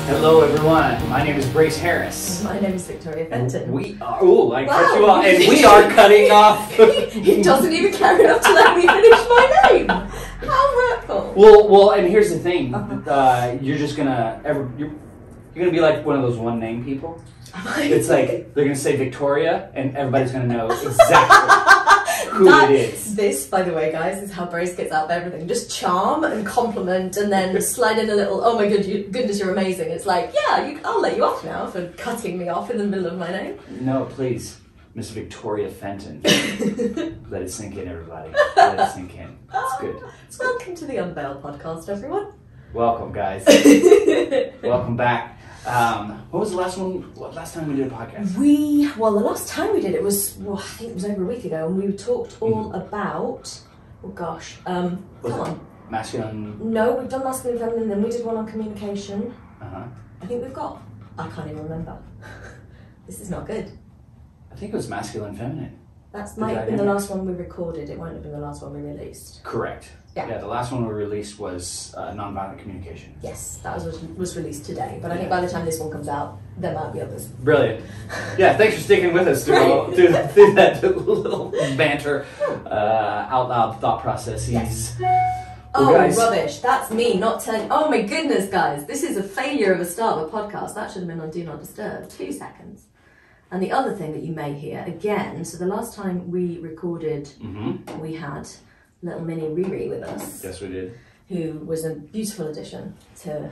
Hello everyone, my name is Brace Harris. My name is Victoria Fenton. We are, I cut you off, and we are cutting off. He doesn't even care enough to let me finish my name. How hurtful. Well, and here's the thing, you're just gonna, you're gonna be like one of those one name people. It's like, they're gonna say Victoria, and everybody's gonna know exactly who it is. This, by the way, guys, is how Brace gets out of everything. Just charm and compliment, and then slide in a little, oh my goodness, you're amazing. It's like, yeah, I'll let you off now for cutting me off in the middle of my name. No, please, Miss Victoria Fenton. Let it sink in, everybody. Let it sink in. It's good. Welcome to the Unveil podcast, everyone. Welcome, guys. Welcome back. What was the last time we did a podcast? The last time we did it was, I think it was over a week ago, and we talked all about, come on. Masculine? No, we've done masculine and feminine, then we did one on communication. Uh-huh. I think I can't even remember. This is not good. I think it was masculine and feminine. That might have been the last one we recorded, it won't have been the last one we released. Correct. Yeah, the last one we released was nonviolent communication. Yes, that was released today, but I think by the time this one comes out, there might be others. Brilliant. Yeah, thanks for sticking with us through that little banter, out loud thought processes. Yes. Well, guys, rubbish. That's me not telling. Oh my goodness, guys. This is a failure of a start of a podcast. That should have been on Do Not Disturb. 2 seconds. And the other thing that you may hear, again, so the last time we recorded, we had little mini Riri with us. Yes, we did. Who was a beautiful addition to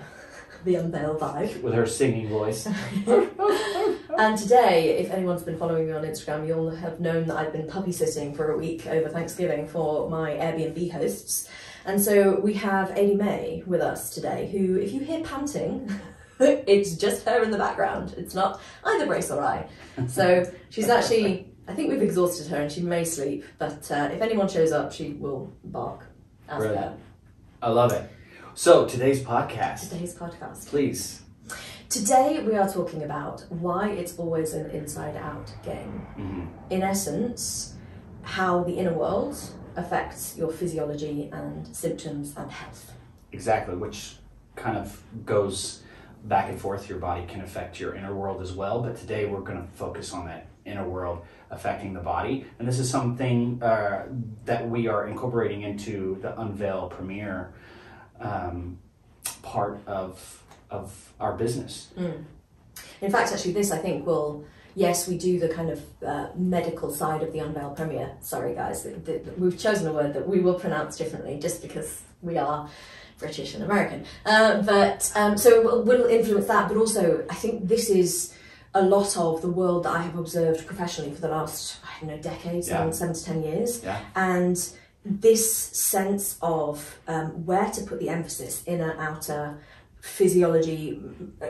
the Unveil vibe. With her singing voice. And today, if anyone's been following me on Instagram, you'll have known that I've been puppy sitting for a week over Thanksgiving for my Airbnb hosts. And so we have Adi May with us today, who, if you hear panting, it's just her in the background. It's not either Brace or I. So she's actually, I think we've exhausted her and she may sleep, but if anyone shows up, she will bark. Ask her. I love it. So today's podcast. Please. Today we are talking about why it's always an inside-out game. In essence, how the inner world affects your physiology and symptoms and health. Exactly, which kind of goes back and forth. Your body can affect your inner world as well, but today we're going to focus on that inner world affecting the body, and this is something that we are incorporating into the Unveil Premier part of our business. In fact, actually, this I think will, yes, we do the kind of medical side of the Unveil Premier. Sorry guys, we've chosen a word that we will pronounce differently just because we are British and American. So we'll influence that, but also I think this is a lot of the world that I have observed professionally for the last, decades, 7 to 10 years. Yeah. And this sense of where to put the emphasis, inner, outer, physiology,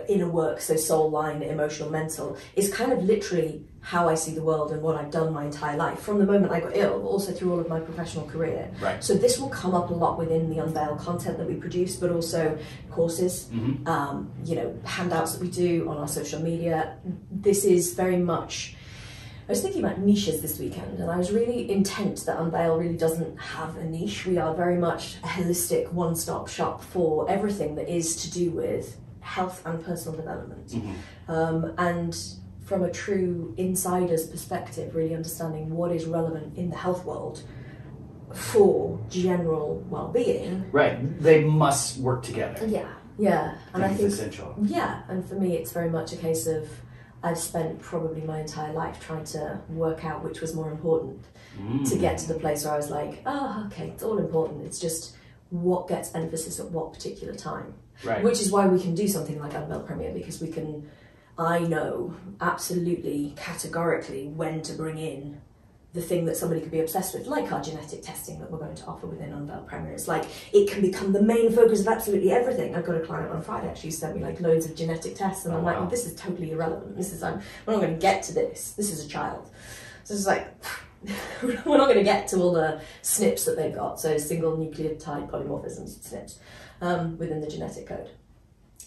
inner work, so soul, line, emotional, mental, is kind of literally how I see the world and what I've done my entire life from the moment I got ill, but also through all of my professional career. Right. So this will come up a lot within the Unveil content that we produce, but also courses, handouts that we do on our social media. This is very much, I was thinking about niches this weekend, and I was really intent that Unveil really doesn't have a niche. We are very much a holistic one-stop shop for everything that is to do with health and personal development. And from a true insider's perspective, really understanding what is relevant in the health world for general well-being. Right, they must work together. Yeah, and I think it's essential. Yeah, and for me, it's very much a case of I've spent probably my entire life trying to work out which was more important to get to the place where I was like, okay, it's all important. It's just what gets emphasis at what particular time. Right. Which is why we can do something like Unveil Premier, because I know absolutely categorically when to bring in the thing that somebody could be obsessed with, like our genetic testing that we're going to offer within Unveil Premier. It's like, it can become the main focus of absolutely everything. I've got a client on Friday actually who sent me like loads of genetic tests, and I'm like, well, this is totally irrelevant. We're not going to get to this. This is a child. So it's like, we're not going to get to all the SNPs that they've got, so single nucleotide polymorphisms, SNPs, within the genetic code.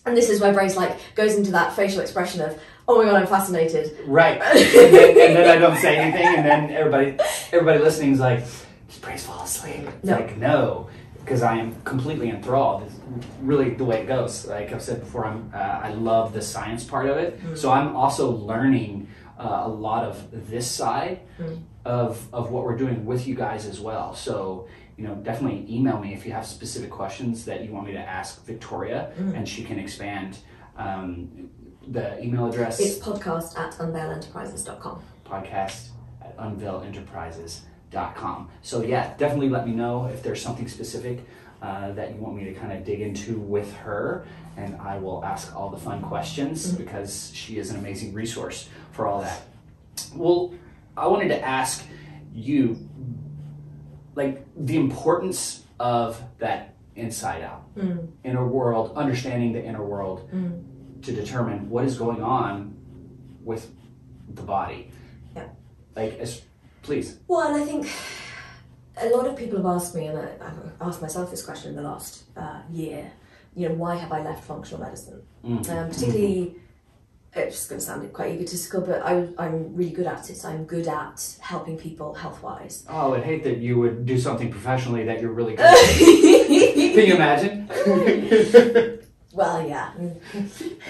And this is where Brace goes into that facial expression of, oh my god, I'm fascinated. Right. And then I don't say anything, and then everybody listening is like, just please fall asleep. It's No. like, no, because I am completely enthralled. It's really the way it goes. Like I've said before, I love the science part of it. So I'm also learning a lot of this side of what we're doing with you guys as well. So, you know, definitely email me if you have specific questions that you want me to ask Victoria, and she can expand. The email address. It's podcast@unveilenterprises.com. podcast@unveilenterprises.com. So yeah, definitely let me know if there's something specific that you want me to kind of dig into with her, and I will ask all the fun questions because she is an amazing resource for all that. Well, I wanted to ask you, like, the importance of that inside out, inner world, understanding the inner world to determine what is going on with the body. Yeah. Like, please. Well, and I think a lot of people have asked me, and I've asked myself this question in the last year, you know, why have I left functional medicine? Particularly, it's just going to sound quite egotistical, but I'm really good at it. I'm good at helping people health-wise. Oh, I'd hate that you would do something professionally that you're really good at. Can you imagine? Well, yeah.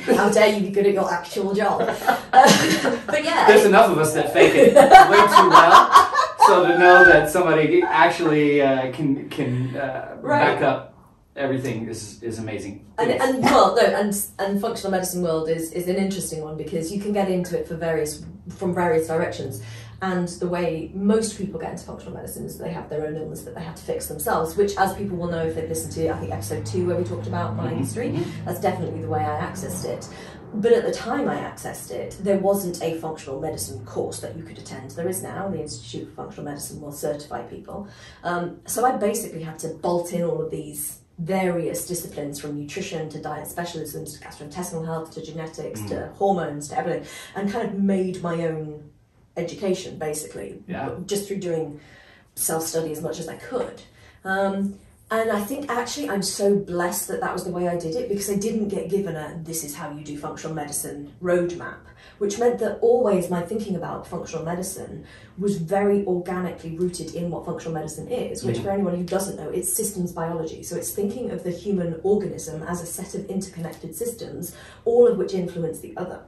How dare you be good at your actual job? But yeah. There's enough of us that fake it way too well. So to know that somebody actually can back up everything is amazing. And functional medicine world is an interesting one because you can get into it from various directions. And the way most people get into functional medicine is they have their own illness that they have to fix themselves, which, as people will know if they've listened to, I think, episode 2 where we talked about my history, that's definitely the way I accessed it. But at the time I accessed it, there wasn't a functional medicine course that you could attend. There is now. The Institute of Functional Medicine will certify people. So I basically had to bolt in all of these various disciplines, from nutrition to diet specialisms to gastrointestinal health to genetics to hormones to everything, and kind of made my own education, basically, just through doing self-study as much as I could. And I think actually I'm so blessed that was the way I did it, because I didn't get given this is how you do functional medicine roadmap, which meant that always my thinking about functional medicine was very organically rooted in what functional medicine is, which for anyone who doesn't know, it's systems biology. So it's thinking of the human organism as a set of interconnected systems, all of which influence the other.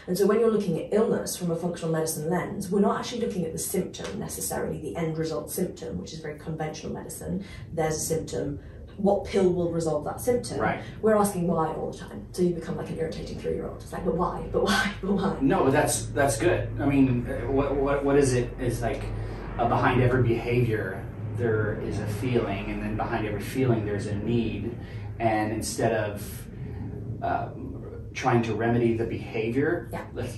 And so when you're looking at illness from a functional medicine lens, we're not actually looking at the symptom necessarily, the end result symptom, which is very conventional medicine. There's a symptom. What pill will resolve that symptom? Right. We're asking why all the time. So you become like an irritating 3-year-old. It's like, but why? But why? But why? No, but that's good. I mean, what is it? It's like behind every behavior there is a feeling, and then behind every feeling there's a need. And instead of trying to remedy the behavior,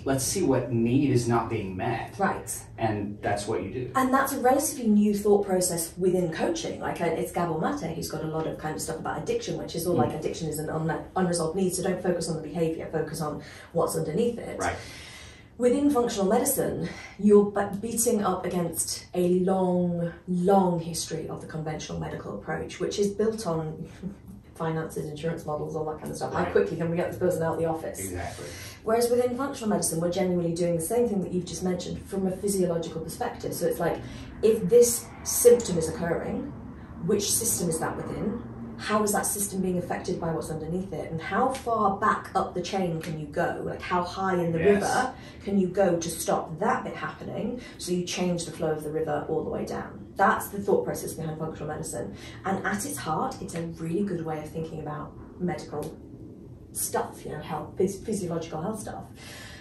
let's see what need is not being met. Right. And that's what you do. And that's a relatively new thought process within coaching. Like it's Gabor Mate, who's got a lot of kind of stuff about addiction, which is all like addiction is an unresolved need, so don't focus on the behavior, focus on what's underneath it. Right. Within functional medicine, you're beating up against a long, long history of the conventional medical approach, which is built on finances, insurance models, all that kind of stuff. Right. How quickly can we get this person out of the office? Exactly. Whereas within functional medicine, we're genuinely doing the same thing that you've just mentioned from a physiological perspective. So it's like, if this symptom is occurring, which system is that within? How is that system being affected by what's underneath it? And how far back up the chain can you go? Like how high in the river can you go to stop that bit happening so you change the flow of the river all the way down? That's the thought process behind functional medicine. And at its heart, it's a really good way of thinking about medical stuff, you know, health, physiological health stuff.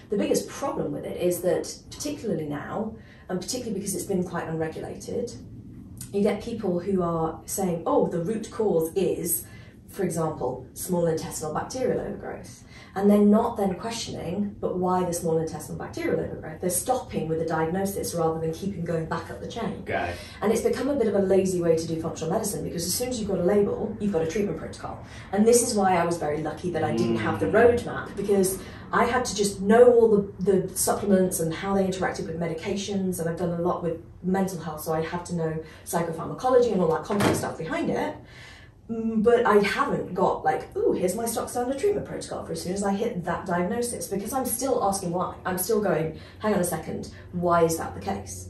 The biggest problem with it is that, particularly now, and particularly because it's been quite unregulated, you get people who are saying, oh, the root cause is, for example, small intestinal bacterial overgrowth. And they're not then questioning, but why the small intestinal bacterial overgrowth? They're stopping with the diagnosis rather than keeping going back up the chain. Got it. And it's become a bit of a lazy way to do functional medicine, because as soon as you've got a label, you've got a treatment protocol. And this is why I was very lucky that I didn't have the roadmap, because I had to just know all the supplements and how they interacted with medications, and I've done a lot with mental health, so I have to know psychopharmacology and all that complex stuff behind it. But I haven't got like, ooh, here's my stock standard treatment protocol for as soon as I hit that diagnosis, because I'm still asking why. I'm still going, hang on a second, why is that the case?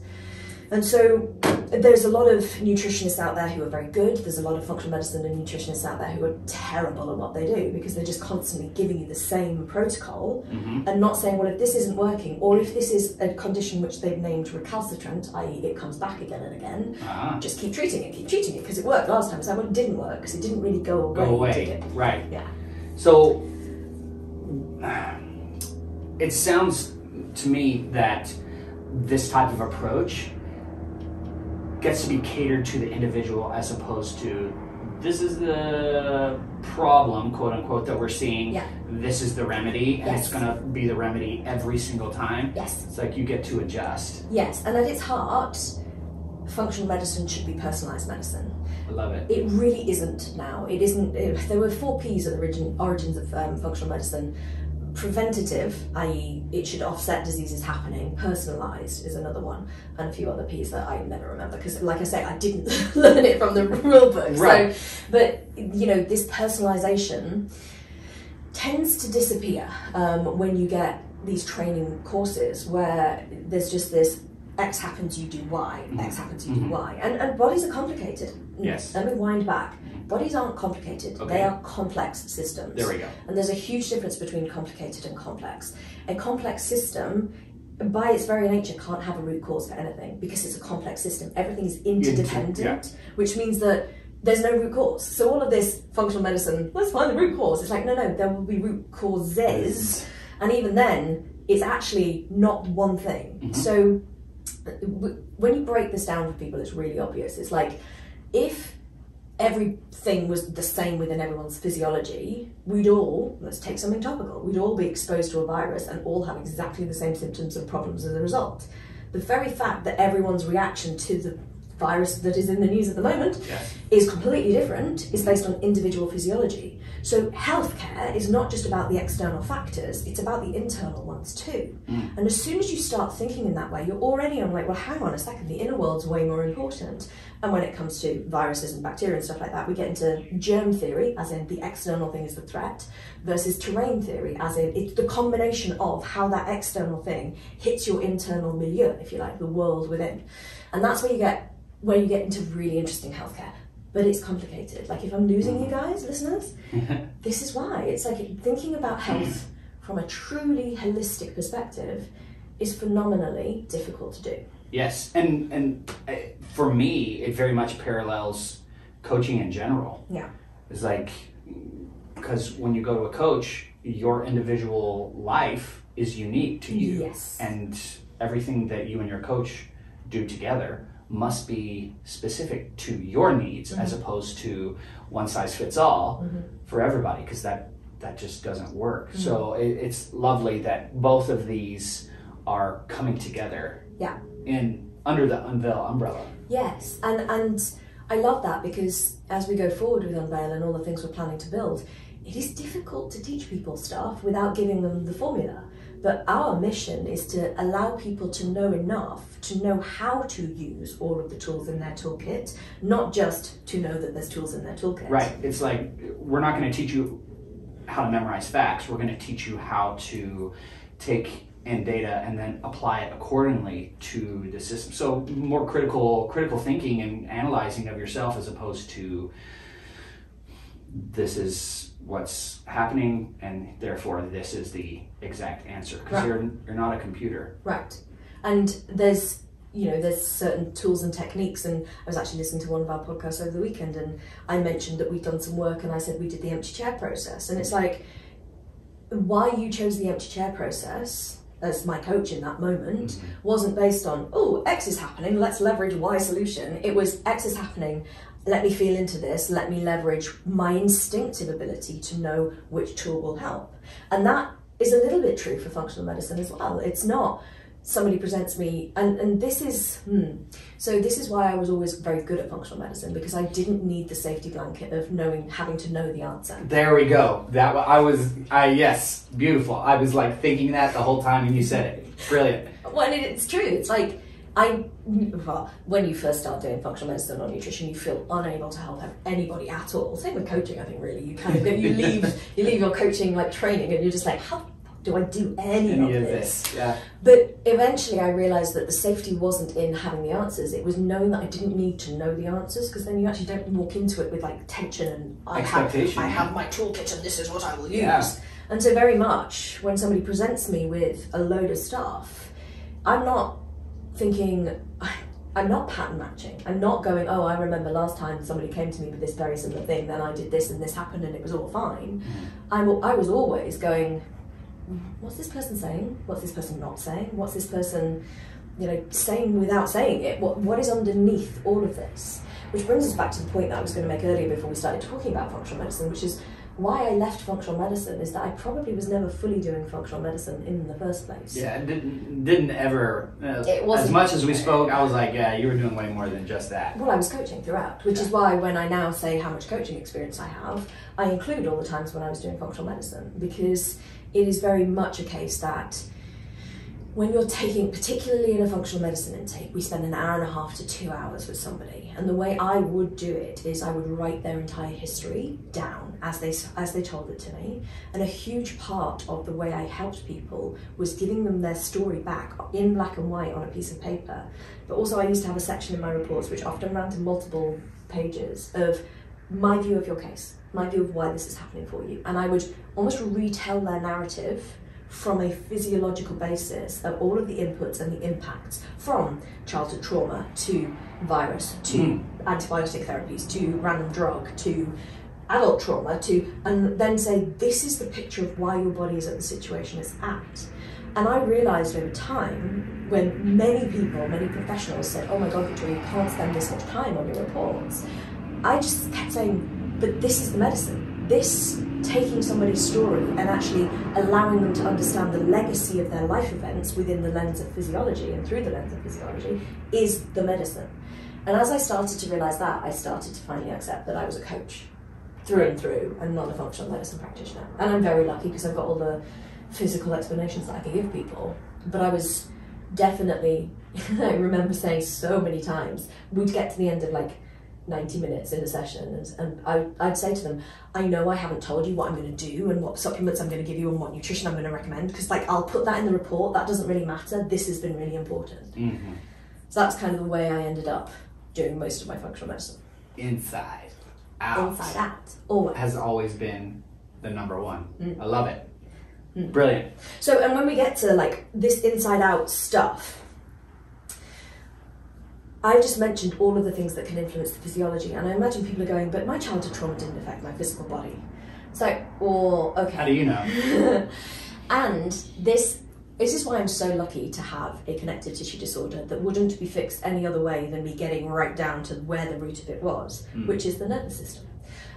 And so there's a lot of nutritionists out there who are very good. There's a lot of functional medicine and nutritionists out there who are terrible at what they do because they're just constantly giving you the same protocol and not saying, well, if this isn't working, or if this is a condition which they've named recalcitrant, i.e. it comes back again and again, just keep treating it, because it worked last time. So it didn't work because it didn't really go away. Did it? Right. Yeah. So it sounds to me that this type of approach gets to be catered to the individual as opposed to this is the problem, quote unquote, that we're seeing. Yeah. This is the remedy, and it's going to be the remedy every single time. Yes. It's like you get to adjust. Yes, and at its heart, functional medicine should be personalised medicine. I love it. It really isn't now. It isn't. There were 4 Ps at the origins of functional medicine. Preventative, i.e. it should offset diseases happening. Personalised is another one, and a few other Ps that I never remember because, like I say, I didn't learn it from the rule book. Right. So, but you know, this personalisation tends to disappear when you get these training courses where there's just this X happens, you do Y, X happens, you do Y. And bodies are complicated. Yes. Let me wind back. Bodies aren't complicated. Okay. They are complex systems. There we go. And there's a huge difference between complicated and complex. A complex system, by its very nature, can't have a root cause for anything because it's a complex system. Everything is interdependent, which means that there's no root cause. So all of this functional medicine, let's find the root cause. It's like, no, there will be root causes. And even then, it's actually not one thing. So when you break this down for people, it's really obvious. It's like, if everything was the same within everyone's physiology, we'd all, let's take something topical, we'd all be exposed to a virus and all have exactly the same symptoms and problems as a result. The very fact that everyone's reaction to the virus that is in the news at the moment is completely different is based on individual physiology. So healthcare is not just about the external factors, it's about the internal ones too. And as soon as you start thinking in that way, you're already on like, well, hang on a second, the inner world's way more important. And when it comes to viruses and bacteria and stuff like that, we get into germ theory, as in the external thing is the threat, versus terrain theory, as in it's the combination of how that external thing hits your internal milieu, if you like, the world within. And that's where you get into really interesting healthcare. But it's complicated. Like, if I'm losing you guys, listeners, this is why. It's like thinking about health from a truly holistic perspective is phenomenally difficult to do. Yes, and for me, it very much parallels coaching in general. Yeah. It's like, because when you go to a coach, your individual life is unique to you. Yes. And everything that you and your coach do together must be specific to your needs as opposed to one size fits all for everybody, because that just doesn't work. So it's lovely that both of these are coming together under the Unveil umbrella. Yes, and I love that, because as we go forward with Unveil and all the things we're planning to build, it is difficult to teach people stuff without giving them the formula. But our mission is to allow people to know enough to know how to use all of the tools in their toolkit, not just to know that there's tools in their toolkit. Right. It's like, we're not going to teach you how to memorize facts. We're going to teach you how to take in data and then apply it accordingly to the system. So more critical thinking and analyzing of yourself, as opposed to this is what's happening and therefore this is the exact answer, because you're not a computer. Right. And there's certain tools and techniques, and I was actually listening to one of our podcasts over the weekend, and I mentioned that we'd done some work, and I said we did the empty chair process, and it's like, why you chose the empty chair process as my coach in that moment wasn't based on, oh, X is happening, let's leverage Y solution. It was, X is happening, let me feel into this, let me leverage my instinctive ability to know which tool will help. And that is a little bit true for functional medicine as well. It's not somebody presents me, and this is, so this is why I was always very good at functional medicine, because I didn't need the safety blanket of having to know the answer. There we go. Yes, beautiful. I was like thinking that the whole time and you said it. Brilliant. Well, it's true. It's like, when you first start doing functional medicine or nutrition, you feel unable to help anybody at all. Same with coaching, I think. Really, you kind of you leave your coaching like training, and you're just like, how do I do any of this? Yeah. But eventually I realised that the safety wasn't in having the answers, it was knowing that I didn't need to know the answers, because then you actually don't walk into it with like tension and I have my toolkit and this is what I will use. Yeah. And so very much when somebody presents me with a load of stuff, I'm not thinking, I'm not pattern matching. I'm not going, oh, I remember last time somebody came to me with this very similar thing, then I did this and this happened and it was all fine. I was always going, what's this person saying? What's this person not saying? What's this person, saying without saying it? What is underneath all of this? Which brings us back to the point that I was going to make earlier before we started talking about functional medicine, which is why I left functional medicine, is that I probably was never fully doing functional medicine in the first place. Yeah, it didn't ever, it wasn't, as much as we spoke, I was like, yeah, you were doing way more than just that. Well, I was coaching throughout, which is why when I now say how much coaching experience I have, I include all the times when I was doing functional medicine, because it is very much a case that when you're taking, particularly in a functional medicine intake, we spend an hour and a half to 2 hours with somebody. And the way I would do it is I would write their entire history down as they told it to me. And a huge part of the way I helped people was giving them their story back in black and white on a piece of paper. But also I used to have a section in my reports which often ran to multiple pages of my view of your case, my view of why this is happening for you. And I would almost retell their narrative from a physiological basis of all of the inputs and the impacts, from childhood trauma to virus to antibiotic therapies to random drug to adult trauma and then say, this is the picture of why your body is at the situation it's at. And I realised over time, when many people, many professionals said, oh my God, Victoria, you can't spend this much time on your reports, I just kept saying, but this is the medicine. This, taking somebody's story and actually allowing them to understand the legacy of their life events within the lens of physiology and through the lens of physiology, is the medicine. And as I started to realise that, I started to finally accept that I was a coach through and through and not a functional medicine practitioner. And I'm very lucky because I've got all the physical explanations that I can give people. But I was definitely, I remember saying so many times, we'd get to the end of like 90 minutes in a session and I'd say to them, I know I haven't told you what I'm going to do and what supplements I'm going to give you and what nutrition I'm going to recommend, because like I'll put that in the report, that doesn't really matter, this has been really important. So that's kind of the way I ended up doing most of my functional medicine. Inside out always. Has always been the number one. I love it. Brilliant. So, and when we get to like this inside out stuff, I just mentioned all of the things that can influence the physiology, and I imagine people are going, but my childhood trauma didn't affect my physical body. It's like, well, okay. How do you know? And this is why I'm so lucky to have a connective tissue disorder that wouldn't be fixed any other way than me getting right down to where the root of it was, which is the nervous system.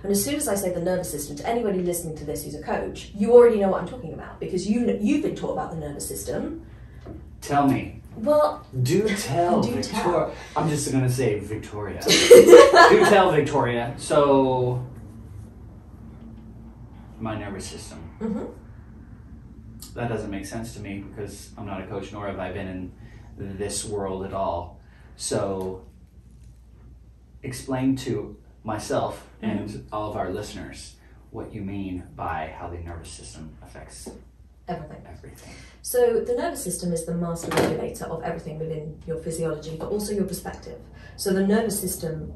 And as soon as I say the nervous system, to anybody listening to this who's a coach, you already know what I'm talking about, because you've been taught about the nervous system. Tell me. Well, do tell, Victoria. I'm just going to say Victoria. Do tell, Victoria. So, my nervous system. That doesn't make sense to me because I'm not a coach, nor have I been in this world at all. So, explain to myself and all of our listeners what you mean by how the nervous system affects everything. So the nervous system is the master regulator of everything within your physiology, but also your perspective. So the nervous system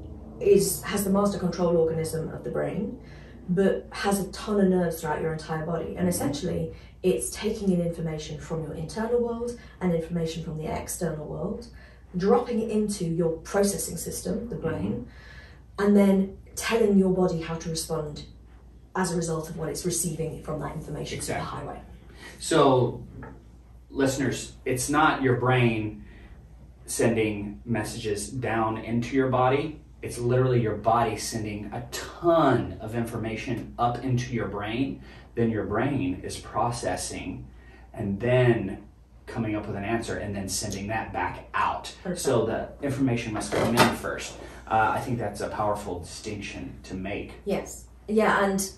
has the master control organism of the brain, but has a ton of nerves throughout your entire body. And essentially, it's taking in information from your internal world and information from the external world, dropping it into your processing system, the brain, and then telling your body how to respond as a result of what it's receiving from that information to the highway. So, listeners, it's not your brain sending messages down into your body. It's literally your body sending a ton of information up into your brain. Then your brain is processing and then coming up with an answer and then sending that back out. Perfect. So the information must come in first. I think that's a powerful distinction to make. Yes. Yeah, and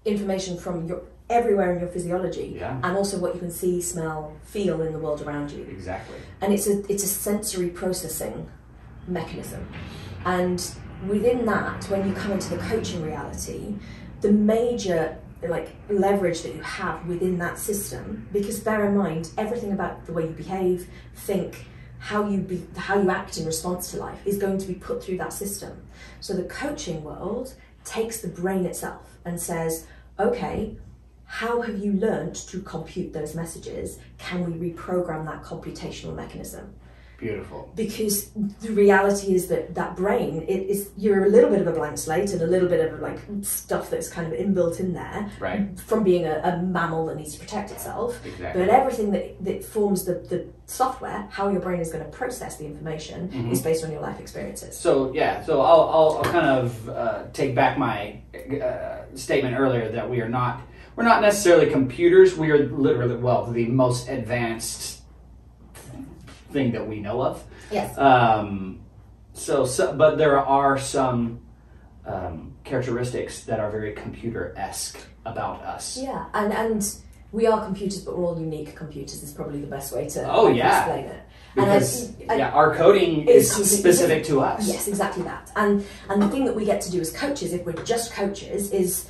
information from everywhere in your physiology, and also what you can see, smell, feel in the world around you. Exactly. And it's a sensory processing mechanism. And within that, when you come into the coaching reality, the major like leverage that you have within that system, because bear in mind, everything about the way you behave, think, how you act in response to life is going to be put through that system. So the coaching world takes the brain itself and says, okay, how have you learned to compute those messages? Can we reprogram that computational mechanism? Beautiful. Because the reality is that brain, you're a little bit of a blank slate and a little bit of like stuff that's kind of inbuilt in there, right, from being a mammal that needs to protect itself. Exactly. But everything that forms the software, how your brain is going to process the information, is based on your life experiences. So yeah, so I'll kind of take back my statement earlier that we're not necessarily computers. We are literally, well, the most advanced thing that we know of. Yes. But there are some characteristics that are very computer-esque about us. Yeah, and we are computers, but we're all unique computers is probably the best way to explain it. Because our coding is specific to us. Yes, exactly that. And the thing that we get to do as coaches, if we're just coaches, is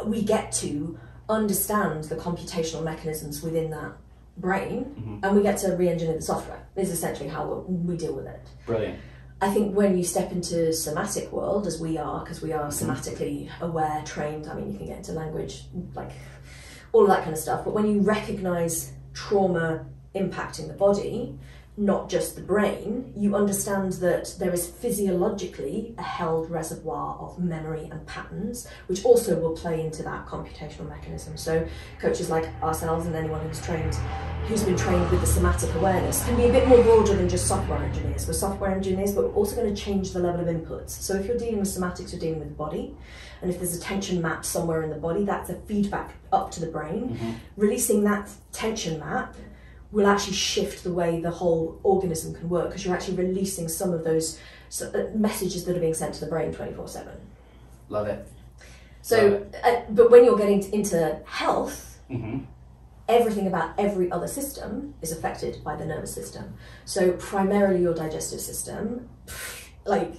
we get to understand the computational mechanisms within that brain, and we get to re-engineer the software. Is essentially how we deal with it. Brilliant. I think when you step into somatic world, as we are, because we are somatically aware, trained, I mean, you can get into language, like all of that kind of stuff, but when you recognize trauma impacting the body, not just the brain, you understand that there is physiologically a held reservoir of memory and patterns, which also will play into that computational mechanism. So coaches like ourselves and anyone who's been trained with the somatic awareness can be a bit more broader than just software engineers. We're software engineers, but we're also going to change the level of inputs. So if you're dealing with somatics, you're dealing with the body. And if there's a tension map somewhere in the body, that's a feedback up to the brain. Releasing that tension map will actually shift the way the whole organism can work, because you're actually releasing some of those messages that are being sent to the brain 24/7. Love it. So, but when you're getting into health, everything about every other system is affected by the nervous system. So primarily your digestive system, like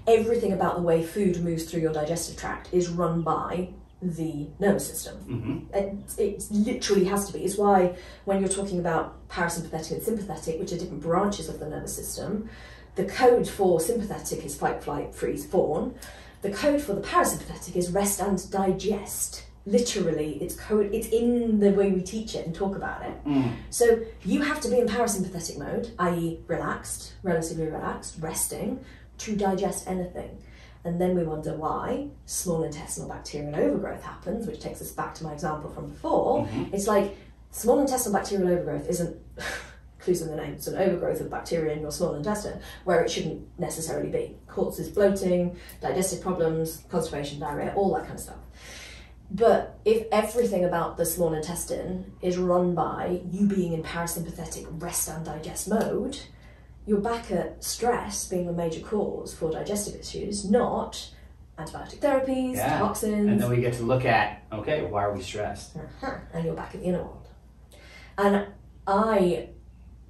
everything about the way food moves through your digestive tract is run by the nervous system. It literally has to be. It's why when you're talking about parasympathetic and sympathetic, which are different branches of the nervous system, the code for sympathetic is fight, flight, freeze, fawn. The code for the parasympathetic is rest and digest. Literally, it's in the way we teach it and talk about it. So you have to be in parasympathetic mode, i.e. relaxed, relatively relaxed, resting, to digest anything. And then we wonder why small intestinal bacterial overgrowth happens, which takes us back to my example from before. It's like small intestinal bacterial overgrowth isn't, clues in the name, it's an overgrowth of bacteria in your small intestine, where it shouldn't necessarily be. Causes bloating, digestive problems, constipation, diarrhea, all that kind of stuff. But if everything about the small intestine is run by you being in parasympathetic rest and digest mode, you're back at stress being the major cause for digestive issues, not antibiotic therapies, toxins. And then we get to look at, okay, why are we stressed? And you're back at the inner world. And I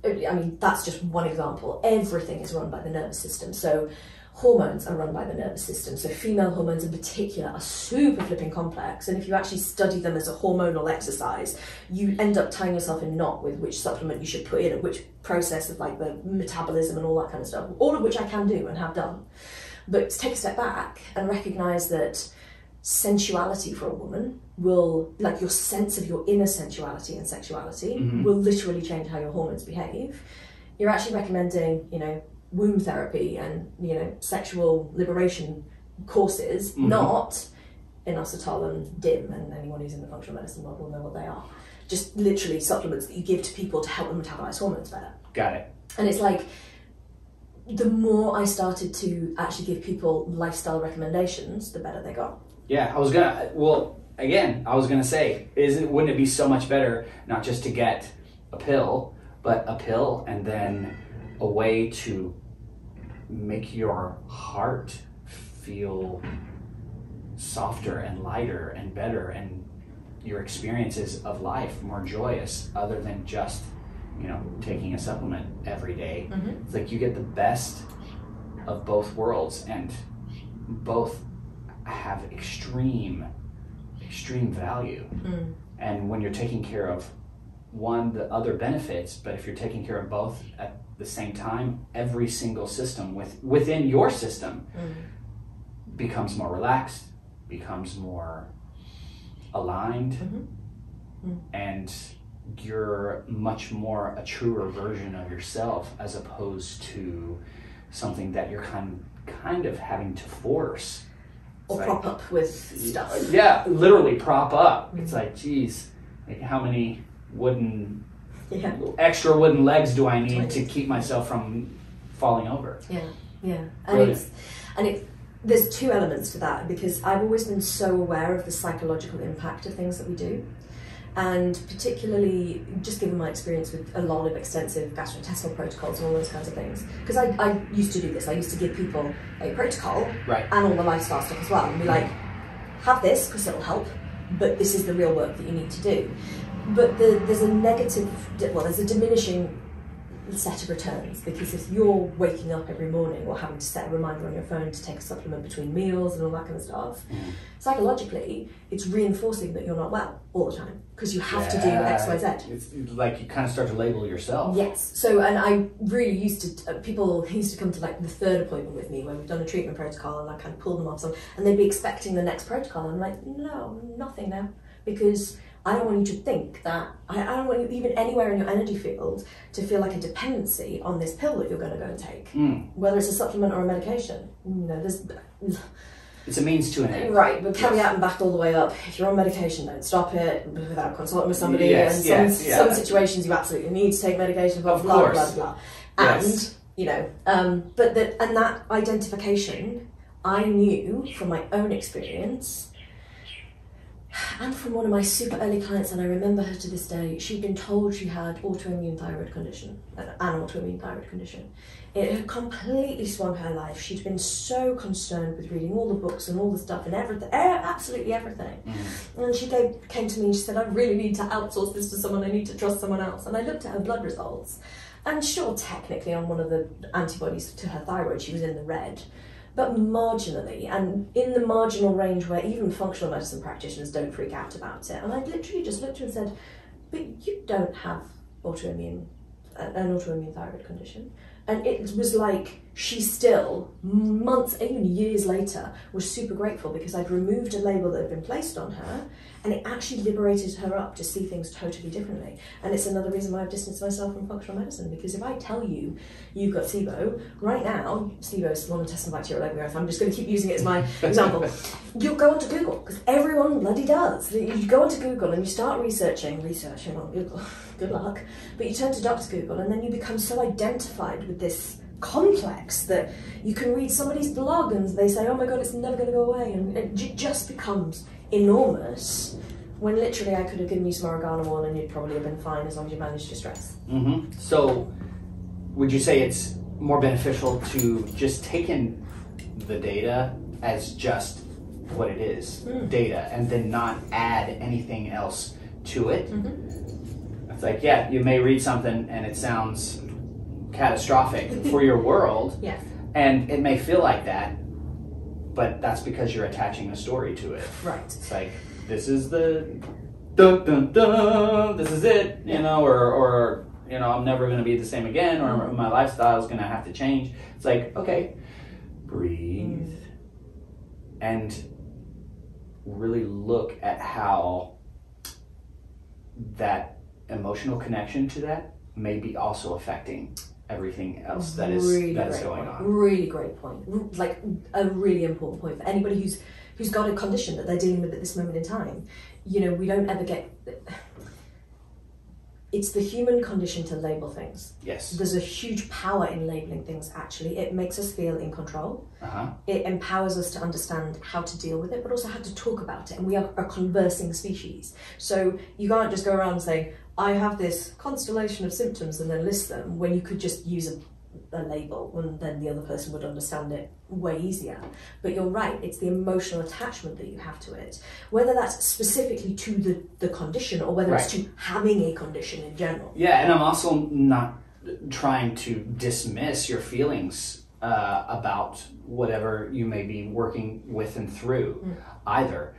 mean, that's just one example. Everything is run by the nervous system. So hormones are run by the nervous system. So female hormones in particular are super flipping complex. And if you actually study them as a hormonal exercise, you end up tying yourself in knot with which supplement you should put in and which process of like the metabolism and all that kind of stuff, all of which I can do and have done. But take a step back and recognize that sensuality for a woman will, like your sense of your inner sensuality and sexuality will literally change how your hormones behave. You're actually recommending, womb therapy and sexual liberation courses, not inositol and DIM, and anyone who's in the functional medicine world will know what they are. Just literally supplements that you give to people to help them metabolize hormones better. Got it. And it's like, the more I started to actually give people lifestyle recommendations, the better they got. Yeah, I was gonna say, wouldn't it be so much better not just to get a pill, but a pill and then a way to make your heart feel softer and lighter and better, and your experiences of life more joyous, other than just taking a supplement every day. It's like you get the best of both worlds, and both have extreme extreme value. And when you're taking care of one, the other benefits, but if you're taking care of both at the same time, every single system within your system becomes more relaxed, becomes more aligned, and you're much more a truer version of yourself, as opposed to something that you're kind of having to force. Or like, prop up with stuff. Yeah, literally prop up. It's like, geez, like how many extra wooden legs do I need to keep myself from falling over? Yeah. And there's two elements to that, because I've always been so aware of the psychological impact of things that we do. And particularly, just given my experience with a lot of extensive gastrointestinal protocols and all those kinds of things, because I used to do this. I used to give people a protocol and all the lifestyle stuff as well, and be like, have this because it'll help, but this is the real work that you need to do. But there's a diminishing set of returns, because if you're waking up every morning or having to set a reminder on your phone to take a supplement between meals and all that kind of stuff, psychologically it's reinforcing that you're not well all the time, because you have to do X, Y, Z. It's like you kind of start to label yourself. Yes. So, and I really used to, people used to come to like the third appointment with me when we've done a treatment protocol, and I kind of pulled them off some, and they'd be expecting the next protocol, and I'm like, no, nothing now, because I don't want you to think that, I don't want you even anywhere in your energy field to feel like a dependency on this pill that you're going to go and take. Whether it's a supplement or a medication. It's a means to an end. Right, but caveat and back all the way up. If you're on medication, don't stop it without consulting with somebody. Some situations you absolutely need to take medication, blah, blah, blah, blah. And, you know, but that identification, I knew from my own experience, and from one of my super early clients, and I remember her to this day, she'd been told she had autoimmune thyroid condition, an autoimmune thyroid condition. It had completely swung her life. She'd been so concerned with reading all the books and all the stuff and everything, absolutely everything. And she came to me and she said, I really need to outsource this to someone, I need to trust someone else. And I looked at her blood results, and sure, technically on one of the antibodies to her thyroid, she was in the red. But marginally, and in the marginal range where even functional medicine practitioners don't freak out about it. And I literally just looked at her and said, but you don't have an autoimmune thyroid condition. And it was like, she still, months, even years later, was super grateful, because I'd removed a label that had been placed on her, and it actually liberated her up to see things totally differently. And it's another reason why I've distanced myself from functional medicine, because if I tell you you've got SIBO, right now, SIBO is small intestinal bacterial overgrowth, I'm just going to keep using it as my example, you'll go onto Google, because everyone bloody does. You go onto Google and you start researching on Google, good luck, but you turn to Dr. Google, and then you become so identified with this complex that you can read somebody's blog and they say, oh my god, it's never going to go away, and it just becomes enormous, when literally I could have given you some oregano oil and you'd probably have been fine, as long as you managed your stress. So would you say it's more beneficial to just take in the data as just what it is, data, and then not add anything else to it? It's like, yeah, you may read something and it sounds catastrophic for your world, and it may feel like that, but that's because you're attaching a story to it. Right. It's like, this is the dun dun dun, this is it, you know, or you know, I'm never going to be the same again, or my lifestyle is going to have to change. It's like, okay, breathe and really look at how that emotional connection to that may be also affecting everything else that is going on. Really great point. Like a really important point for anybody who's got a condition that they're dealing with at this moment in time. You know, we don't ever get. It's the human condition to label things. Yes. There's a huge power in labeling things, actually. It makes us feel in control. It empowers us to understand how to deal with it, but also how to talk about it. And we are a conversing species. So you can't just go around and say, I have this constellation of symptoms, and then list them, when you could just use a label, and then the other person would understand it way easier. But you're right, it's the emotional attachment that you have to it, whether that's specifically to the condition, or whether it's to having a condition in general. Yeah, and I'm also not trying to dismiss your feelings about whatever you may be working with and through either.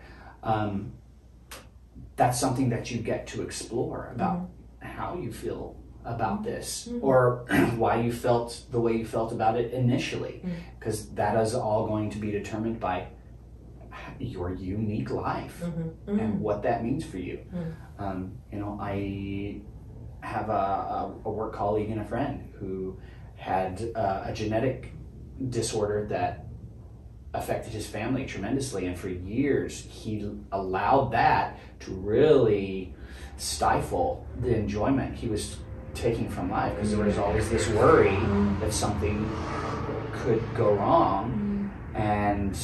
that's something that you get to explore about how you feel about this, or why you felt the way you felt about it initially, because that is all going to be determined by your unique life and what that means for you. You know, I have a work colleague and a friend who had a genetic disorder that affected his family tremendously, and for years he allowed that to really stifle the enjoyment he was taking from life, because there was always this worry that something could go wrong, and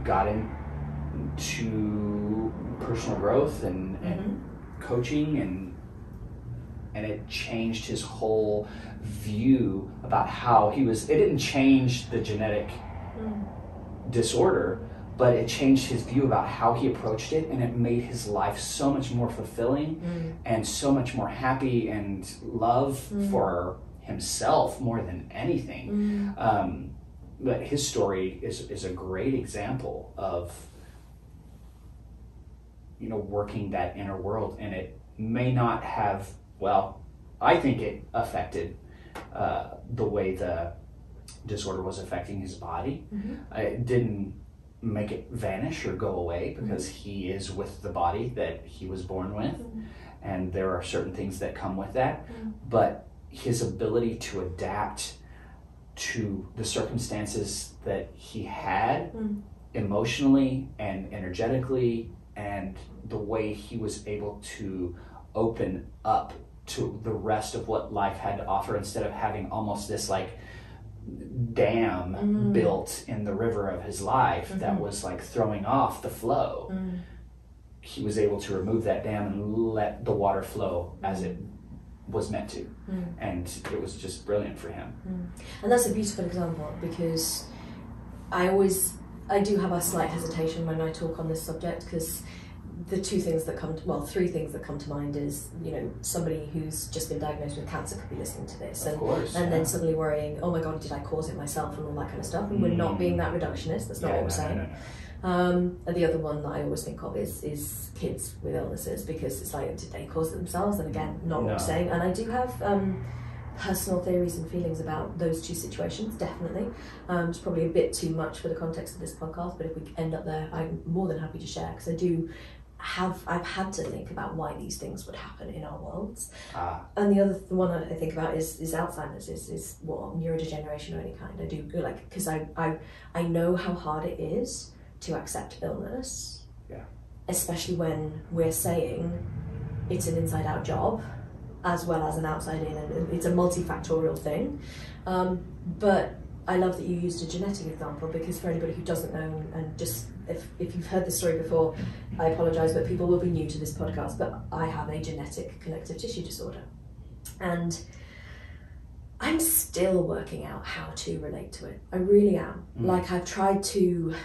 got into personal growth and coaching, and it changed his whole view about how he was. It didn't change the genetic disorder, but it changed his view about how he approached it, and it made his life so much more fulfilling and so much more happy, and love for himself more than anything. But his story is a great example of, you know, working that inner world, and it may not have, well, I think it affected the way the disorder was affecting his body. It didn't make it vanish or go away, because he is with the body that he was born with, and there are certain things that come with that, but his ability to adapt to the circumstances that he had emotionally and energetically, and the way he was able to open up to the rest of what life had to offer, instead of having almost this like dam built in the river of his life that was like throwing off the flow. He was able to remove that dam and let the water flow as it was meant to, and it was just brilliant for him. And that's a beautiful example, because I do have a slight hesitation when I talk on this subject, because the three things that come to mind is, you know, somebody who's just been diagnosed with cancer could be listening to this, and then suddenly worrying, oh my god, did I cause it myself, and all that kind of stuff. And we're not being that reductionist, that's not what we're saying. And the other one that I always think of is kids with illnesses, because it's like, did they cause it themselves? And again, not what we're saying. And I do have personal theories and feelings about those two situations, definitely. It's probably a bit too much for the context of this podcast, but if we end up there, I'm more than happy to share, because I've had to think about why these things would happen in our worlds. And the other one I think about is Alzheimer's, is what, neurodegeneration of any kind. I do, like, because I know how hard it is to accept illness, especially when we're saying it's an inside-out job as well as an outside-in, and it's a multifactorial thing. But I love that you used a genetic example, because for anybody who doesn't know, and just if you've heard this story before, I apologise, but people will be new to this podcast, but I have a genetic connective tissue disorder. And I'm still working out how to relate to it. I really am. Like, I've tried to,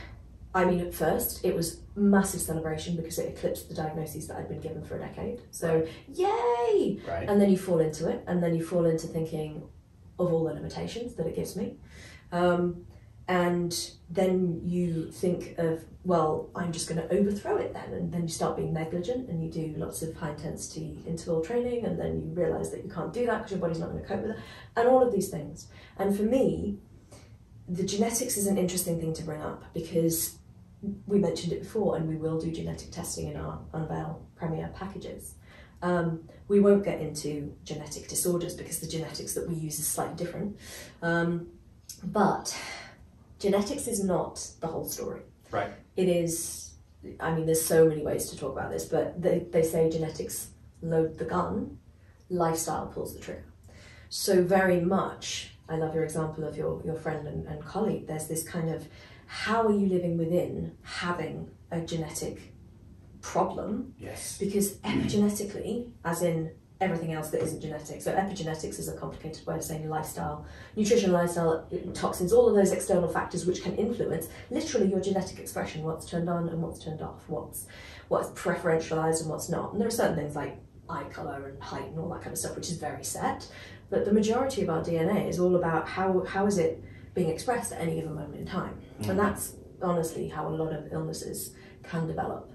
I mean, at first it was massive celebration, because it eclipsed the diagnoses that I'd been given for a decade. So, yay! And then you fall into it, and then you fall into thinking of all the limitations that it gives me. And then you think of, well, I'm just going to overthrow it then. And then you start being negligent, and you do lots of high intensity interval training, and then you realise that you can't do that because your body's not going to cope with it, and all of these things. And for me, the genetics is an interesting thing to bring up, because we mentioned it before, and we will do genetic testing in our Unveil Premier packages. We won't get into genetic disorders, because the genetics that we use is slightly different. But genetics is not the whole story. It is, I mean, there's so many ways to talk about this, but they say genetics load the gun, lifestyle pulls the trigger. So very much, I love your example of your friend and colleague. There's this kind of, how are you living within having a genetic problem? Because epigenetically, as in everything else that isn't genetic. So epigenetics is a complicated way of saying lifestyle, nutrition, lifestyle, toxins, all of those external factors which can influence literally your genetic expression, what's turned on and what's turned off, what's preferentialized and what's not. And there are certain things like eye color and height and all that kind of stuff, which is very set. But the majority of our DNA is all about how is it being expressed at any given moment in time. And that's honestly how a lot of illnesses can develop.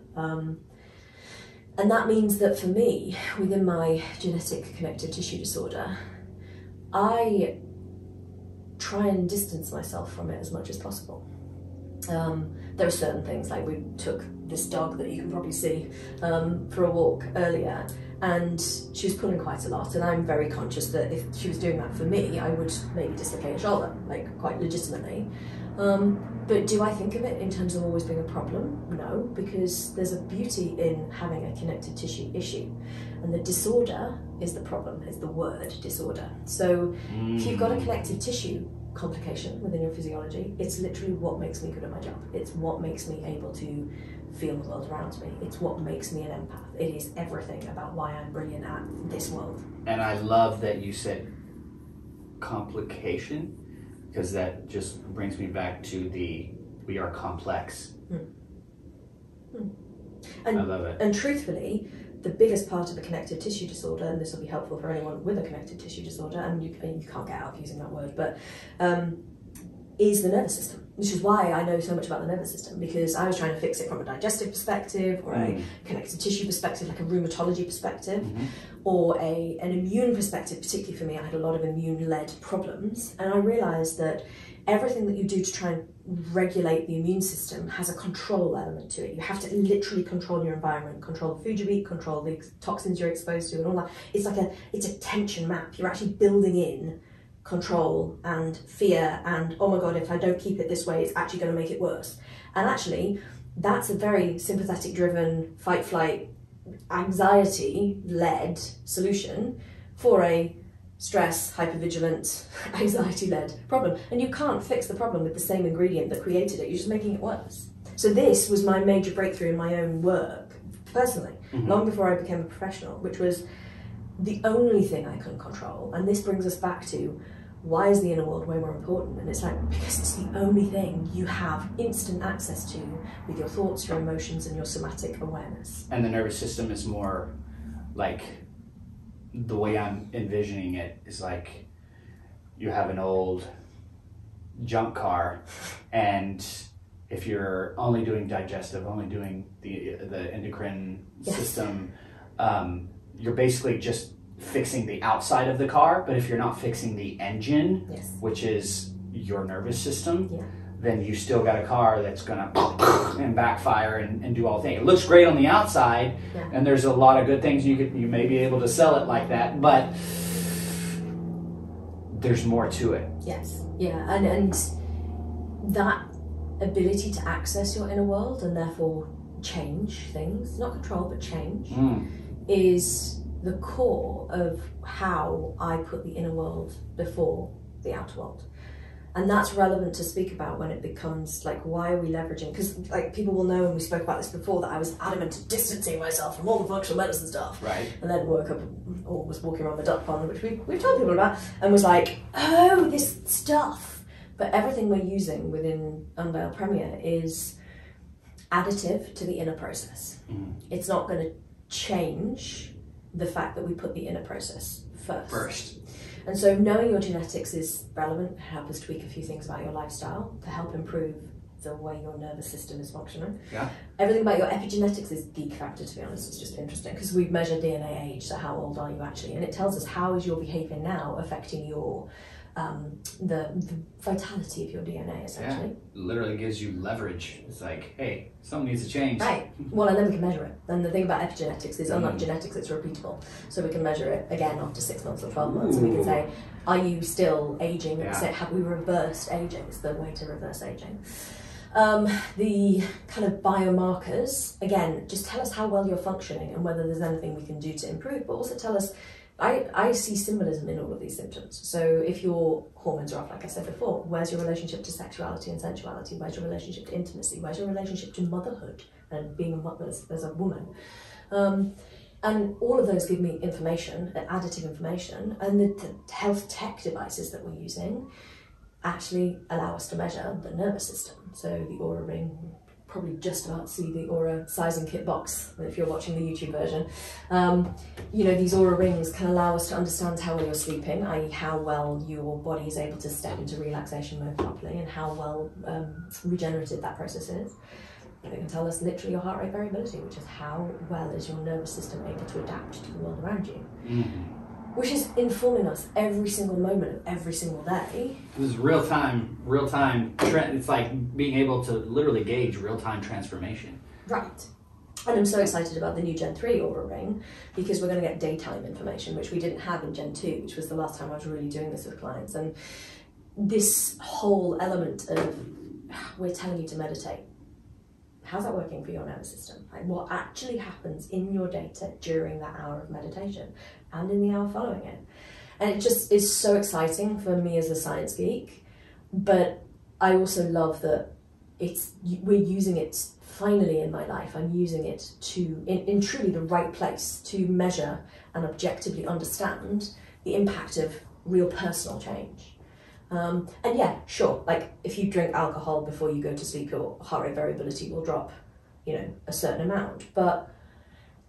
And that means that for me, within my genetic connective tissue disorder, I try and distance myself from it as much as possible. There are certain things, like we took this dog that you can probably see for a walk earlier, and she was pulling quite a lot, and I'm very conscious that if she was doing that for me, I would maybe dislocate a shoulder, like quite legitimately. But do I think of it in terms of always being a problem? No, because there's a beauty in having a connective tissue issue, and the disorder is the problem, is the word disorder. So if you've got a connective tissue complication within your physiology, it's literally what makes me good at my job. It's what makes me able to feel the world around me. It's what makes me an empath. It is everything about why I'm brilliant at this world. And I love that you said complication, because that just brings me back to we are complex. And, I love it. And truthfully, the biggest part of a connective tissue disorder, and this will be helpful for anyone with a connective tissue disorder, and you can't get out of using that word, but is the nervous system, which is why I know so much about the nervous system, because I was trying to fix it from a digestive perspective, or a connective tissue perspective, like a rheumatology perspective, or an immune perspective. Particularly for me, I had a lot of immune-led problems, and I realised that everything that you do to try and regulate the immune system has a control element to it. You have to literally control your environment, control the food you eat, control the toxins you're exposed to, and all that. It's a tension map. You're actually building in control and fear and, oh my God, if I don't keep it this way, it's actually going to make it worse. And actually, that's a very sympathetic driven, fight, flight, anxiety led solution for a stress, hypervigilant, anxiety-led problem. And you can't fix the problem with the same ingredient that created it. You're just making it worse. So this was my major breakthrough in my own work, personally, long before I became a professional, which was the only thing I couldn't control. And this brings us back to, why is the inner world way more important? And it's like, because it's the only thing you have instant access to with your thoughts, your emotions, and your somatic awareness. And the nervous system is more like, the way I'm envisioning it is like you have an old junk car, and if you're only doing digestive, only doing the endocrine system, you're basically just fixing the outside of the car. But if you're not fixing the engine, which is your nervous system, then you still got a car that's gonna and backfire and do all things. It looks great on the outside, and there's a lot of good things you may be able to sell it like that, but there's more to it. Yes, yeah, and that ability to access your inner world and therefore change things, not control but change, is the core of how I put the inner world before the outer world. And that's relevant to speak about when it becomes like, why are we leveraging? Because like people will know, and we spoke about this before, that I was adamant to distancing myself from all the functional medicine stuff. Right. And then woke up or was walking around the duck pond, which we've told people about, and was like, oh, this stuff. But everything we're using within Unveil Premier is additive to the inner process. It's not going to change the fact that we put the inner process first. And so knowing your genetics is relevant to help us tweak a few things about your lifestyle to help improve the way your nervous system is functioning. Everything about your epigenetics is geek factor, to be honest. It's just interesting because we measure DNA age, so how old are you actually? And it tells us how is your behavior now affecting your the vitality of your DNA, essentially. Literally gives you leverage. It's like, hey, something needs to change. Right. Well, and then we can measure it. And the thing about epigenetics is, unlike genetics, it's repeatable. So we can measure it again after 6 months or 12 months, and we can say, are you still aging? So have we reversed aging? It's the way to reverse aging. The kind of biomarkers, again, just tell us how well you're functioning and whether there's anything we can do to improve, but also tell us, I see symbolism in all of these symptoms. So if your hormones are off, like I said before, where's your relationship to sexuality and sensuality? Where's your relationship to intimacy? Where's your relationship to motherhood and being a mother as a woman? And all of those give me information, additive information, and the health tech devices that we're using actually allow us to measure the nervous system. So the Aura Ring, probably just about see the Aura sizing kit box if you're watching the YouTube version. You know, these Aura rings can allow us to understand how well you're sleeping, i.e. how well your body is able to step into relaxation mode properly and how well regenerative that process is. And it can tell us literally your heart rate variability, which is how well is your nervous system able to adapt to the world around you. Which is informing us every single moment of every single day. This is real time, it's like being able to literally gauge real-time transformation. Right. And I'm so excited about the new Gen 3 Aura Ring, because we're going to get daytime information, which we didn't have in Gen 2, which was the last time I was really doing this with clients. And this whole element of, we're telling you to meditate. How's that working for your nervous system? Like, what actually happens in your data during that hour of meditation and in the hour following it? And it just is so exciting for me as a science geek. But I also love that we're using it finally in my life. I'm using it to, in truly the right place, to measure and objectively understand the impact of real personal change. And yeah, sure, like if you drink alcohol before you go to sleep, your heart rate variability will drop, a certain amount, but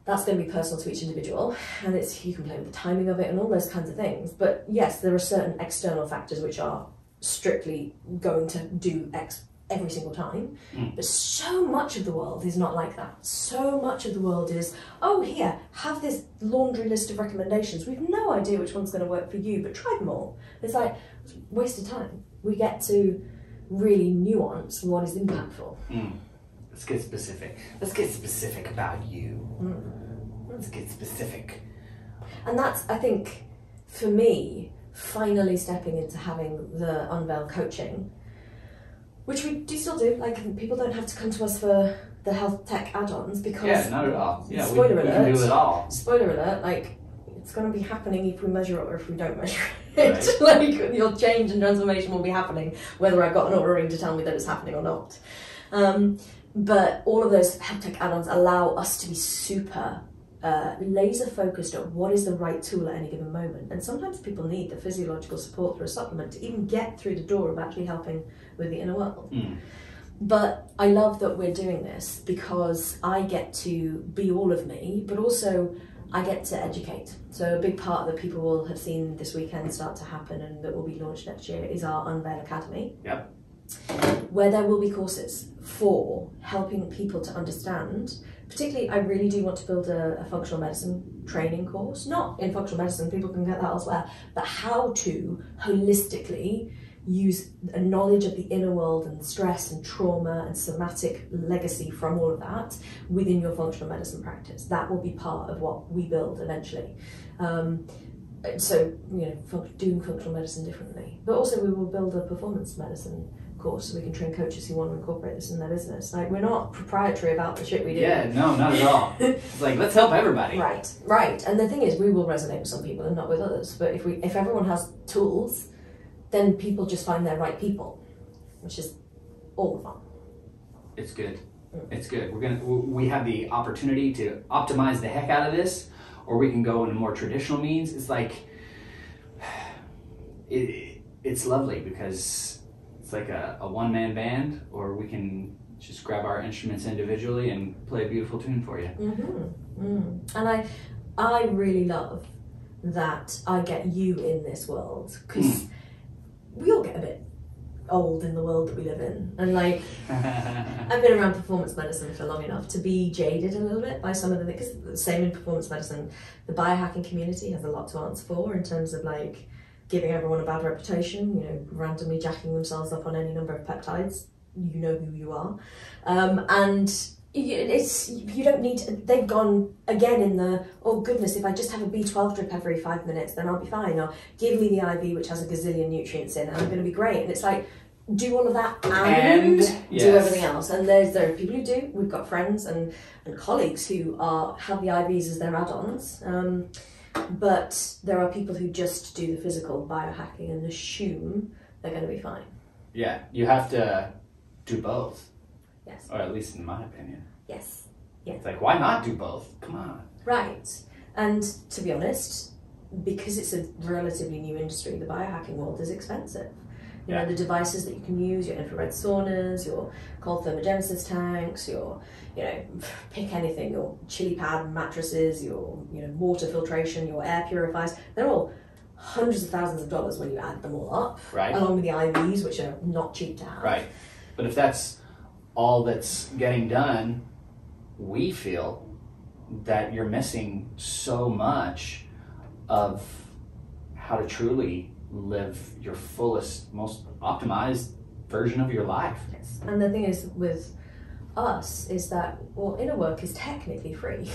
that's going to be personal to each individual, and you can play with the timing of it and all those kinds of things. But yes, there are certain external factors which are strictly going to do X every single time, but so much of the world is not like that. So much of the world is, oh, here, have this laundry list of recommendations. We've no idea which one's going to work for you, but try them all. It's like, it's a waste of time. We get to really nuance what is impactful. Let's get specific. Let's get specific about you. Let's get specific. And that's, I think, for me, finally stepping into having the Unveil coaching, which we do still do. Like, people don't have to come to us for the health tech add-ons, because... Yeah, not at all. Yeah, spoiler alert, we can do it all. Spoiler alert, like, it's going to be happening if we measure it or if we don't measure it. Right. Like, your change and transformation will be happening, whether I've got an Aura Ring to tell me that it's happening or not. But all of those health tech add-ons allow us to be super laser focused on what is the right tool at any given moment. And sometimes people need the physiological support through a supplement to even get through the door of actually helping with the inner world. But I love that we're doing this, because I get to be all of me, but also I get to educate. So a big part that people will have seen this weekend start to happen, and that will be launched next year, is our Unveil Academy. Yep. Where there will be courses for helping people to understand. Particularly, I really do want to build a functional medicine training course. Not in functional medicine, people can get that elsewhere, but how to holistically use a knowledge of the inner world and stress and trauma and somatic legacy from all of that within your functional medicine practice. That will be part of what we build eventually. So, doing functional medicine differently. But also we will build a performance medicine course so we can train coaches who want to incorporate this in their business. Like, we're not proprietary about the shit we do. Yeah, no, not at all. It's like, let's help everybody. Right. And the thing is, we will resonate with some people and not with others. But if everyone has tools, then people just find their right people, which is all the fun. It's good. It's good. We have the opportunity to optimize the heck out of this, or we can go in a more traditional means. It's like, it's lovely, because it's like a one-man band, or we can just grab our instruments individually and play a beautiful tune for you. And I really love that I get you in this world, because we all get a bit old in the world that we live in, and like I've been around performance medicine for long enough to be jaded a little bit by some of the things. Because same in performance medicine, the biohacking community has a lot to answer for in terms of like giving everyone a bad reputation, randomly jacking themselves up on any number of peptides. You know who you are, and you don't need to, they've gone again in the, oh goodness, if I just have a B12 drip every 5 minutes, then I'll be fine. Or give me the IV, which has a gazillion nutrients in, and I'm going to be great. And it's like, do all of that and do everything else. And there are people who do. We've got friends and colleagues who have the IVs as their add-ons. But there are people who just do the physical biohacking and assume they're going to be fine. Yeah, you have to do both. Yes. Or at least in my opinion. Yes. Yeah. It's like, why not do both? Come on. Right. And to be honest, because it's a relatively new industry, the biohacking world is expensive. You know, the devices that you can use, your infrared saunas, your cold thermogenesis tanks, your, pick anything, your chili pad mattresses, your, water filtration, your air purifiers, they're all hundreds of thousands of dollars when you add them all up. Right. Along with the IVs, which are not cheap to have. Right. But if that's all that's getting done, we feel that you're missing so much of how to truly live your fullest, most optimized version of your life. Yes. And the thing is with us is that, well, inner work is technically free.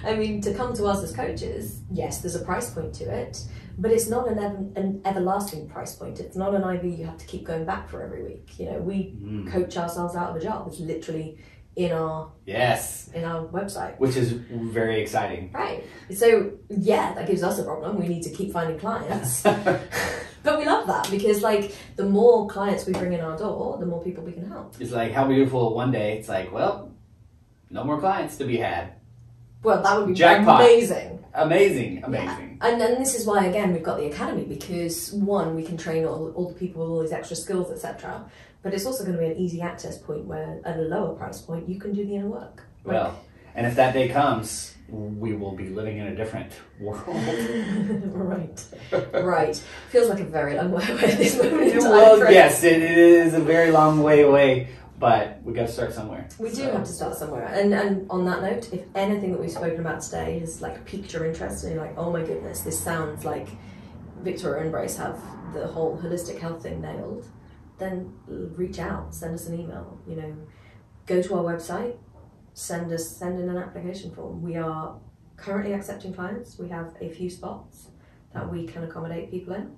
I mean, to come to us as coaches, yes, there's a price point to it, but it's not an everlasting price point. It's not an IV you have to keep going back for every week. You know, we coach ourselves out of a job. It's literally in our website, which is very exciting. Right. So yeah, that gives us a problem. We need to keep finding clients. But we love that because, like, the more clients we bring in our door, the more people we can help. It's like how beautiful one day. It's like, well, no more clients to be had. Well, that would be jackpot. Amazing. Amazing. Yeah. And this is why, again, we've got the academy, because one, we can train all the people with all these extra skills, etc. But it's also going to be an easy access point where, at a lower price point, you can do the inner work. Well, and if that day comes, we will be living in a different world. Right. Feels like a very long way away at this moment in time. Well, yes, it is a very long way away, but we got to start somewhere. We do have to start somewhere. And on that note, if anything that we've spoken about today has like piqued your interest and you're like, oh my goodness, this sounds like Victoria and Brace have the whole holistic health thing nailed, then reach out, send us an email, you know, go to our website, send in an application form. We are currently accepting clients. We have a few spots that we can accommodate people in.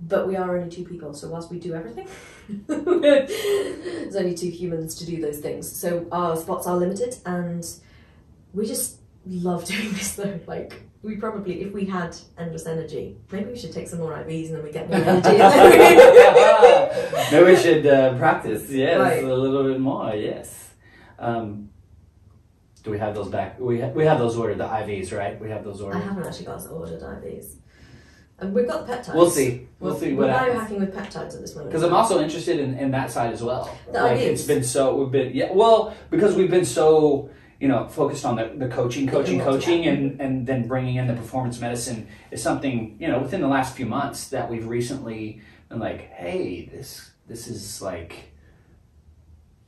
But we are only 2 people, so whilst we do everything, there's only 2 humans to do those things. So our spots are limited, and we just love doing this though. Like, we probably, if we had endless energy, maybe we should take some more IVs and then we get more energy. Maybe we should practice, yes, right. A little bit more, yes. Do we have those back? We have those ordered, the IVs, right? We have those ordered. I haven't actually got ordered IVs. And we've got the peptides. We'll see. We'll see what happens. We're biohacking with peptides at this moment. Because I'm also interested in that side as well. The like IVs. It's been so, because we've been so, focused on the coaching, and then bringing in the performance medicine is something, within the last few months that we've recently been like, hey, this is like,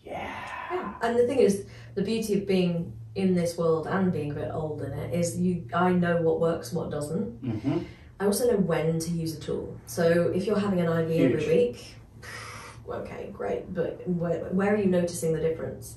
yeah. And the thing is, the beauty of being in this world and being a bit old in it is I know what works and what doesn't. Mm-hmm. I also know when to use a tool. So if you're having an IV every week, okay, great. But where are you noticing the difference?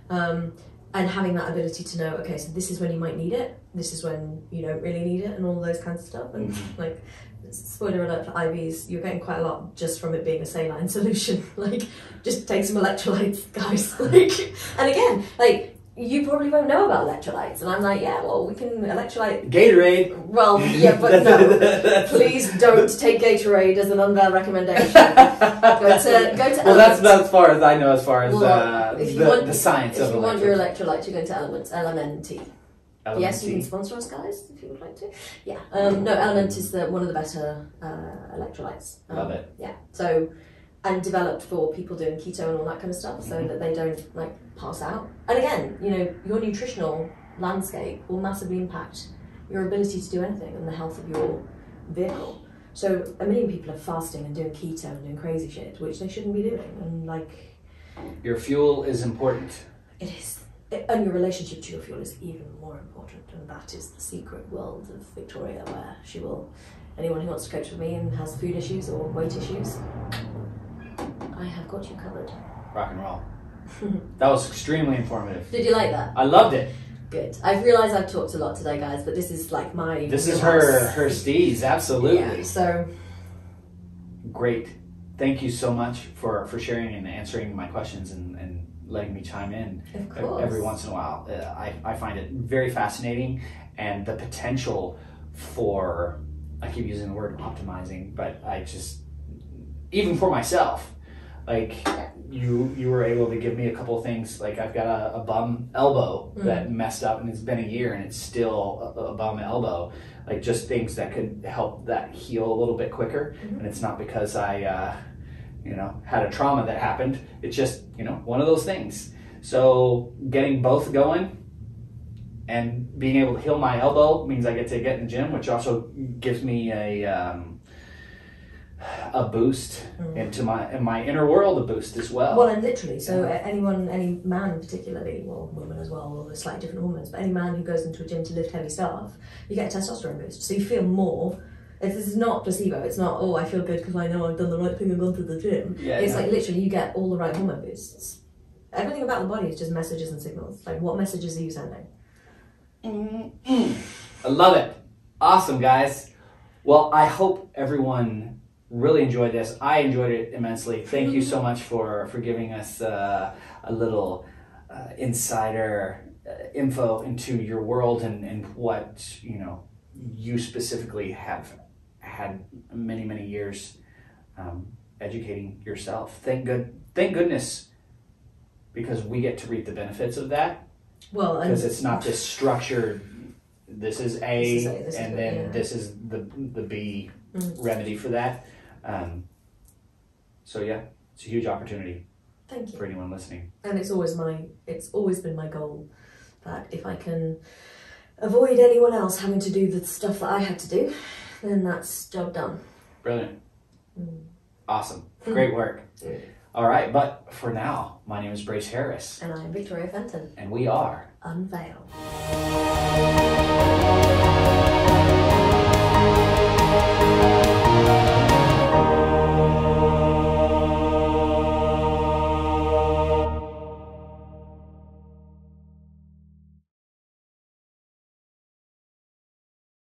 And having that ability to know, okay, so this is when you might need it. This is when you don't really need it, and all those kinds of stuff. And like, spoiler alert for IVs, you're getting quite a lot just from it being a saline solution. Like, just take some electrolytes, guys. Like, and again, like, you probably won't know about electrolytes. And I'm like, yeah, well, we can electrolyte... Gatorade. Well, yeah, but no. Please don't take Gatorade as an Unveil recommendation. Go to well, that's as far as I know, as far as the science of it. If you want your electrolytes, you're going to Elements, LMNT. LMNT. Yes, you can sponsor us, guys, if you would like to. Yeah. No, Element is one of the better electrolytes. Love it. Yeah. So... and developed for people doing keto and all that kind of stuff, so that they don't pass out. And again, your nutritional landscape will massively impact your ability to do anything and the health of your vehicle. So a million people are fasting and doing keto and doing crazy shit, which they shouldn't be doing. And your fuel is important. It is. And your relationship to your fuel is even more important. And that is the secret world of Victoria, where she will, anyone who wants to coach with me and has food issues or weight issues, I have got you covered. Rock and roll. That was extremely informative. Did you like that? I loved it. Good. I've realised I've talked a lot today, guys, but this is like my... This is her steez, absolutely. Yeah, so... Great. Thank you so much for sharing and answering my questions and letting me chime in every once in a while. I find it very fascinating, and the potential for, I keep using the word optimizing, but even for myself, like you were able to give me a couple of things. Like, I've got a bum elbow that messed up, and it's been a year and it's still a bum elbow. Like, just things that could help that heal a little bit quicker. And it's not because I had a trauma that happened. It's just one of those things. So getting both going and being able to heal my elbow means I get to get in the gym, which also gives me a a boost into my inner world, a boost as well. Well, and literally, so anyone, any man particularly, well, women as well, or slightly different hormones, but any man who goes into a gym to lift heavy stuff, you get a testosterone boost. So you feel more. This is not placebo. It's not, oh, I feel good because I know I've done the right thing and gone to the gym. Yeah, it's like literally you get all the right hormone boosts. Everything about the body is just messages and signals. Like, what messages are you sending? I love it. Awesome, guys. Well, I hope everyone really enjoyed this. I enjoyed it immensely. Thank you so much for giving us a little insider info into your world and what, you know, you specifically have had many years educating yourself. Thank goodness, because we get to reap the benefits of that. Well, because it's not this structured. This is this is the B remedy for that. So yeah, it's a huge opportunity. Thank you for anyone listening. And it's always been my goal that if I can avoid anyone else having to do the stuff that I had to do, then that's job done. Brilliant. Awesome. Great work. All right, but for now, my name is Brace Harris. And I'm Victoria Fenton. And we are Unveil.